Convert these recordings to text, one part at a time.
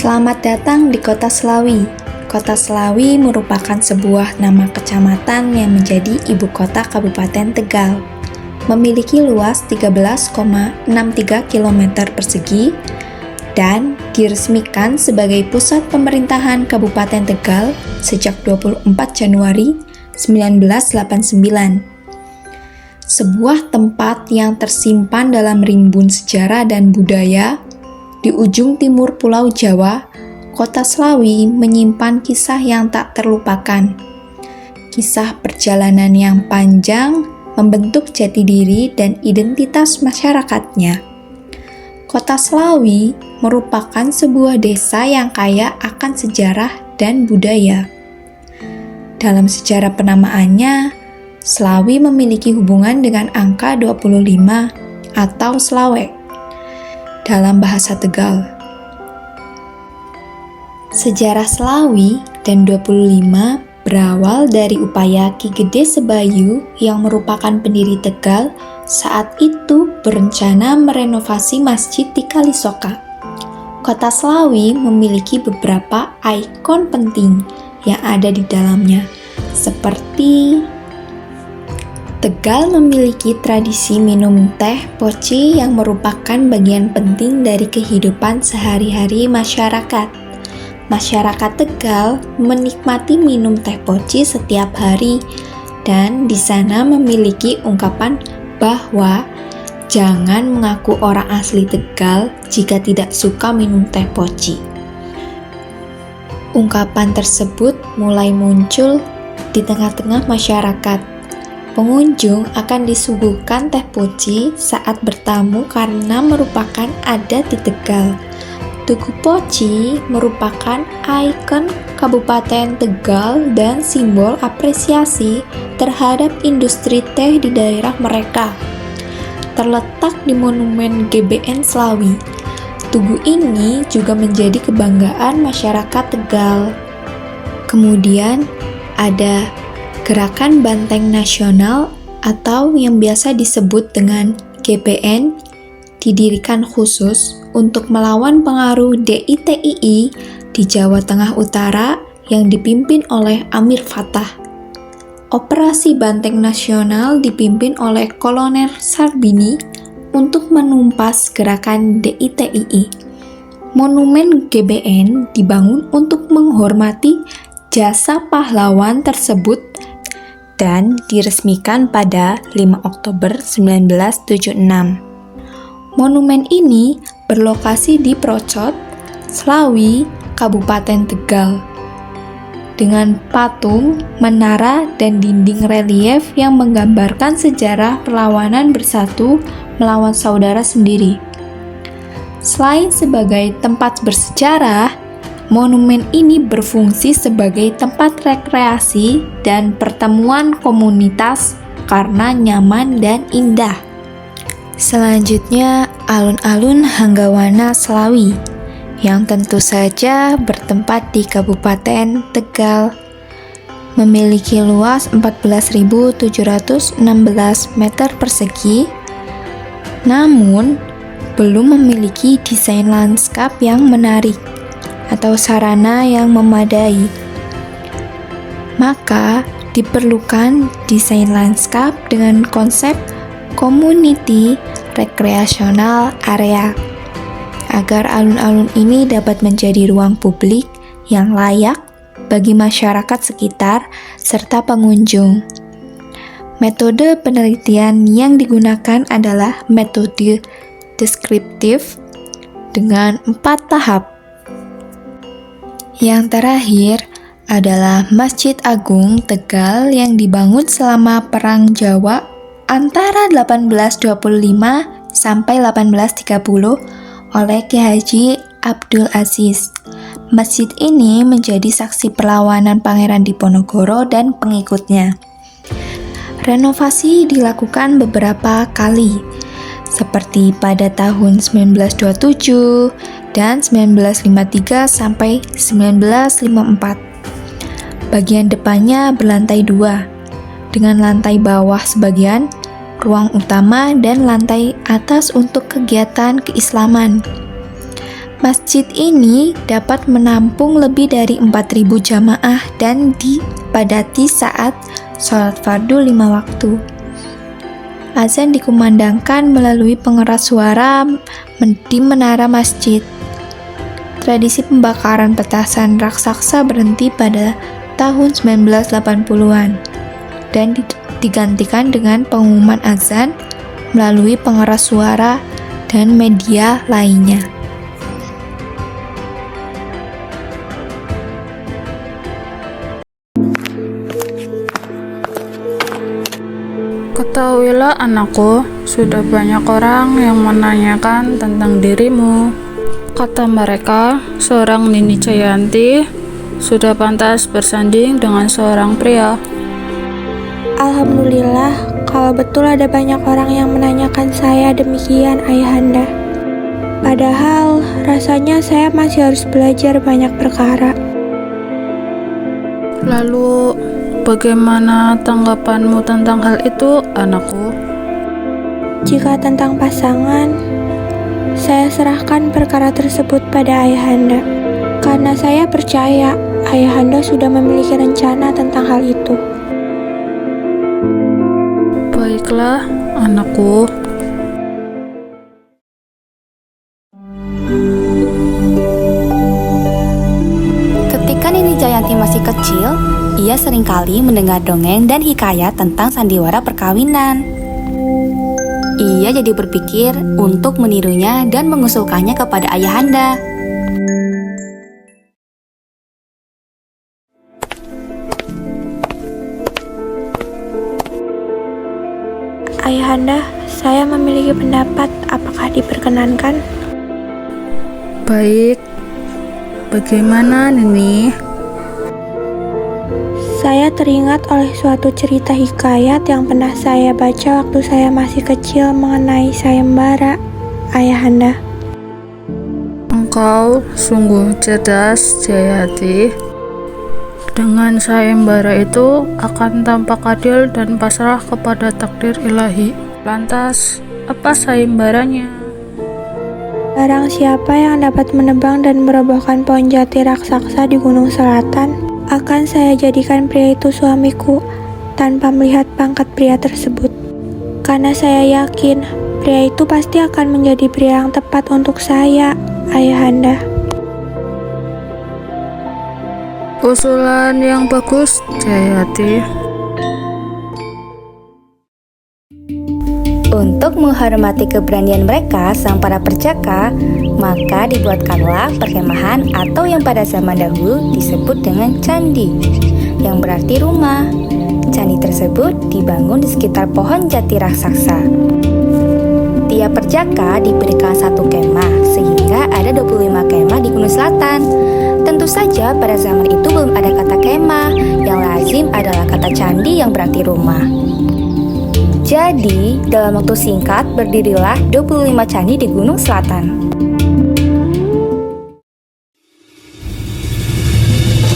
Selamat datang di Kota Slawi. Kota Slawi merupakan sebuah nama kecamatan yang menjadi ibu kota Kabupaten Tegal. Memiliki luas 13,63 km persegi dan diresmikan sebagai pusat pemerintahan Kabupaten Tegal sejak 24 Januari 1989. Sebuah tempat yang tersimpan dalam rimbun sejarah dan budaya di ujung timur Pulau Jawa, Kota Slawi menyimpan kisah yang tak terlupakan. Kisah perjalanan yang panjang membentuk jati diri dan identitas masyarakatnya. Kota Slawi merupakan sebuah desa yang kaya akan sejarah dan budaya. Dalam sejarah penamaannya, Slawi memiliki hubungan dengan angka 25 atau Slawe dalam bahasa Tegal. Sejarah Slawi dan 25 berawal dari upaya Ki Gede Sebayu yang merupakan pendiri Tegal saat itu berencana merenovasi masjid di Kalisoka. Kota Slawi memiliki beberapa ikon penting yang ada di dalamnya, seperti Tegal memiliki tradisi minum teh poci yang merupakan bagian penting dari kehidupan sehari-hari masyarakat. Masyarakat Tegal menikmati minum teh poci setiap hari dan di sana memiliki ungkapan bahwa jangan mengaku orang asli Tegal jika tidak suka minum teh poci. Ungkapan tersebut mulai muncul di tengah-tengah masyarakat. Pengunjung akan disuguhkan teh poci saat bertamu karena merupakan adat di Tegal. Tugu Poci merupakan ikon Kabupaten Tegal dan simbol apresiasi terhadap industri teh di daerah mereka. Terletak di Monumen GBN Slawi. Tugu ini juga menjadi kebanggaan masyarakat Tegal. Kemudian ada Gerakan Banteng Nasional atau yang biasa disebut dengan GBN didirikan khusus untuk melawan pengaruh DITII di Jawa Tengah Utara yang dipimpin oleh Amir Fattah. Operasi Banteng Nasional dipimpin oleh Kolonel Sarbini untuk menumpas gerakan DITII. Monumen GBN dibangun untuk menghormati jasa pahlawan tersebut dan diresmikan pada 5 Oktober 1976. Monumen ini berlokasi di Procot, Slawi, Kabupaten Tegal, dengan patung, menara, dan dinding relief yang menggambarkan sejarah perlawanan bersatu melawan saudara sendiri. Selain sebagai tempat bersejarah, monumen ini berfungsi sebagai tempat rekreasi dan pertemuan komunitas karena nyaman dan indah. Selanjutnya, alun-alun Hanggawana Slawi yang tentu saja bertempat di Kabupaten Tegal memiliki luas 14.716 meter persegi, namun belum memiliki desain lanskap yang menarik atau sarana yang memadai. Maka diperlukan desain lanskap dengan konsep community rekreasional area agar alun-alun ini dapat menjadi ruang publik yang layak bagi masyarakat sekitar serta pengunjung. Metode penelitian yang digunakan adalah metode deskriptif dengan 4 tahap. Yang terakhir adalah Masjid Agung Tegal yang dibangun selama Perang Jawa antara 1825 sampai 1830 oleh Ki Haji Abdul Aziz. Masjid ini menjadi saksi perlawanan Pangeran Diponegoro dan pengikutnya. Renovasi dilakukan beberapa kali, seperti pada tahun 1927 dan 1953 sampai 1954. Bagian depannya berlantai 2, dengan lantai bawah sebagian, ruang utama dan lantai atas untuk kegiatan keislaman. Masjid ini dapat menampung lebih dari 4.000 jamaah dan dipadati saat sholat fardu 5 waktu. Azan dikumandangkan melalui pengeras suara di menara masjid. Tradisi pembakaran petasan raksasa berhenti pada tahun 1980-an dan digantikan dengan pengumuman azan melalui pengeras suara dan media lainnya. Ketahuilah anakku, sudah banyak orang yang menanyakan tentang dirimu. Kata mereka, seorang Nini Jayanti sudah pantas bersanding dengan seorang pria. Alhamdulillah, kalau betul ada banyak orang yang menanyakan saya demikian, Ayahanda. Padahal rasanya saya masih harus belajar banyak perkara. Lalu, bagaimana tanggapanmu tentang hal itu, anakku? Jika tentang pasangan, saya serahkan perkara tersebut pada Ayahanda. Karena saya percaya Ayahanda sudah memiliki rencana tentang hal itu. Baiklah, anakku. Ketika Nini Jayanti masih kecil, ia seringkali mendengar dongeng dan hikayat tentang sandiwara perkawinan. Ia jadi berpikir untuk menirunya dan mengusulkannya kepada Ayahanda. Ayahanda, saya memiliki pendapat, apakah diperkenankan? Baik. Bagaimana, Nini? Saya teringat oleh suatu cerita hikayat yang pernah saya baca waktu saya masih kecil mengenai sayembara, Ayahanda. Engkau sungguh cerdas, Jayati. Dengan sayembara itu akan tampak adil dan pasrah kepada takdir ilahi. Lantas, apa sayembaranya? Barang siapa yang dapat menebang dan merobohkan pohon jati raksasa di Gunung Selatan, akan saya jadikan pria itu suamiku tanpa melihat pangkat pria tersebut. Karena saya yakin pria itu pasti akan menjadi pria yang tepat untuk saya, Ayahanda. Usulan yang bagus, Jayati. Untuk menghormati keberanian mereka sang para perjaka, maka dibuatkanlah perkemahan atau yang pada zaman dahulu disebut dengan candi, yang berarti rumah. Candi tersebut dibangun di sekitar pohon jati raksasa. Tiap perjaka diberikan satu kemah, sehingga ada 25 kemah di Gunung Selatan. Tentu saja pada zaman itu belum ada kata kemah, yang lazim adalah kata candi yang berarti rumah. Jadi, dalam waktu singkat berdirilah 25 candi di Gunung Selatan.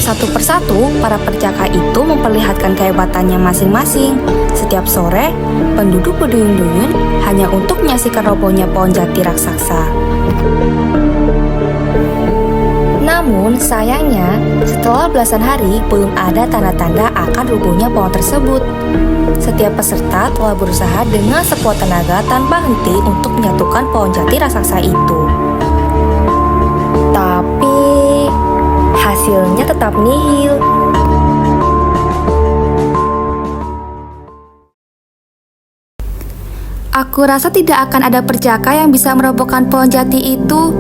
Satu persatu, para perjaka itu memperlihatkan kehebatannya masing-masing. Setiap sore, penduduk berduyun-duyun hanya untuk menyaksikan robohnya pohon jati raksasa. Namun, sayangnya, setelah belasan hari belum ada tanda-tanda akan rubuhnya pohon tersebut. Setiap peserta telah berusaha dengan sekuat tenaga tanpa henti untuk menyatukan pohon jati raksasa itu. Tapi, hasilnya tetap nihil. Aku rasa tidak akan ada perjaka yang bisa merobohkan pohon jati itu.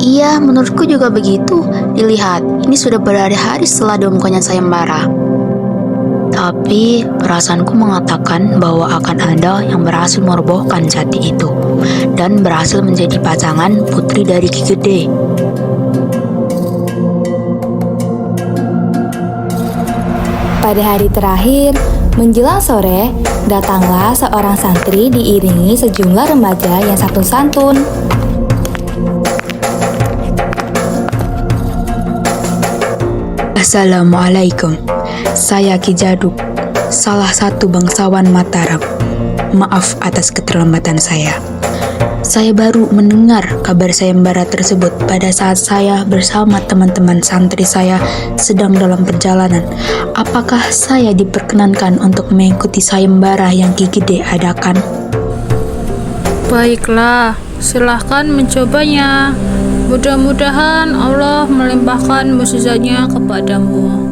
Iya, menurutku juga begitu. Dilihat, ini sudah berhari-hari setelah dibukanya sayembara. Tapi, perasaanku mengatakan bahwa akan ada yang berhasil merobohkan jati itu dan berhasil menjadi pasangan putri dari Ki Gede. Pada hari terakhir, menjelang sore, datanglah seorang santri diiringi sejumlah remaja yang santun-santun. Assalamualaikum, saya Ki Jaduk, salah satu bangsawan Mataram. Maaf atas keterlambatan saya. Saya baru mendengar kabar sayembara tersebut pada saat saya bersama teman-teman santri saya sedang dalam perjalanan. Apakah saya diperkenankan untuk mengikuti sayembara yang Ki Gede adakan? Baiklah, silahkan mencobanya. Mudah-mudahan Allah melimpahkan mukjizatnya kepadamu.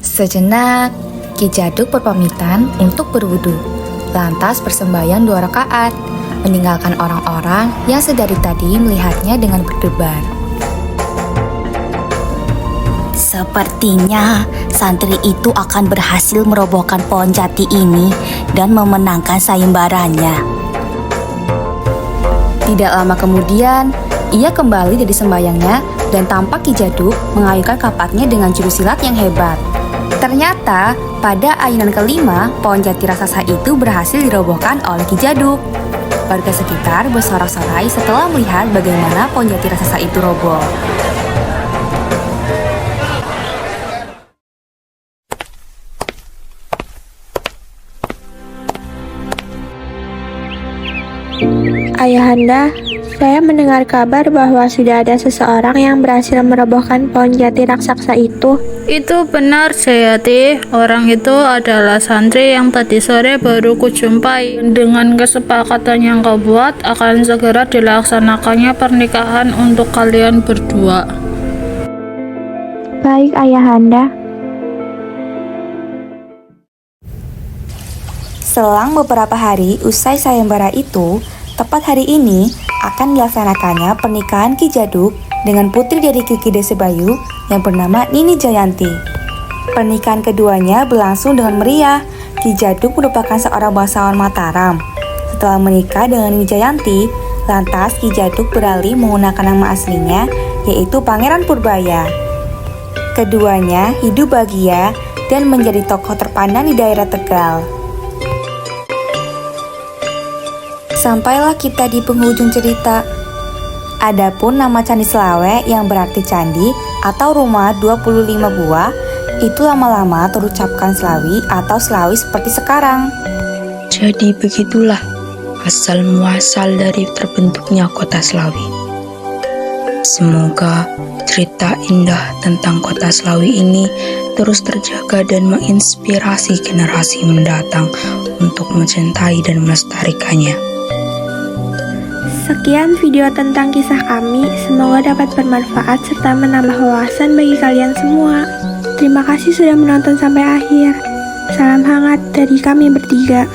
Sejenak, Ki Jaduk berpamitan untuk berwudu, lantas bersembahyang 2 rakaat, meninggalkan orang-orang yang sedari tadi melihatnya dengan berdebar. Sepertinya santri itu akan berhasil merobohkan pohon jati ini dan memenangkan sayembaranya. Tidak lama kemudian, ia kembali dari sembayangnya dan tampak Ki Jaduk mengayunkan kapaknya dengan jurus silat yang hebat. Ternyata, pada ayunan kelima, pohon jati raksasa itu berhasil dirobohkan oleh Ki Jaduk. Warga sekitar bersorak-sorai setelah melihat bagaimana pohon jati raksasa itu roboh. Ayahanda, saya mendengar kabar bahwa sudah ada seseorang yang berhasil merobohkan pohon jati raksasa itu. Itu benar, Jayati. Orang itu adalah santri yang tadi sore baru kujumpai. Dengan kesepakatan yang kau buat, akan segera dilaksanakannya pernikahan untuk kalian berdua. Baik, Ayahanda. Selang beberapa hari usai sayembara itu, tepat hari ini akan dilaksanakannya pernikahan Ki Jaduk dengan putri dari Ki Gede Sebayu yang bernama Nini Jayanti. Pernikahan keduanya berlangsung dengan meriah. Ki Jaduk merupakan seorang bangsawan Mataram. Setelah menikah dengan Nini Jayanti, lantas Ki Jaduk beralih menggunakan nama aslinya, yaitu Pangeran Purbaya. Keduanya hidup bahagia dan menjadi tokoh terpandang di daerah Tegal. Sampailah kita di penghujung cerita. Adapun nama Candi Selawe yang berarti candi atau rumah 25 buah itu lama-lama terucapkan Selawi atau Selawi seperti sekarang. Jadi begitulah asal muasal dari terbentuknya kota Slawi. Semoga cerita indah tentang kota Slawi ini terus terjaga dan menginspirasi generasi mendatang untuk mencintai dan melestarikannya. Sekian video tentang kisah kami, semoga dapat bermanfaat serta menambah wawasan bagi kalian semua. Terima kasih sudah menonton sampai akhir. Salam hangat dari kami bertiga.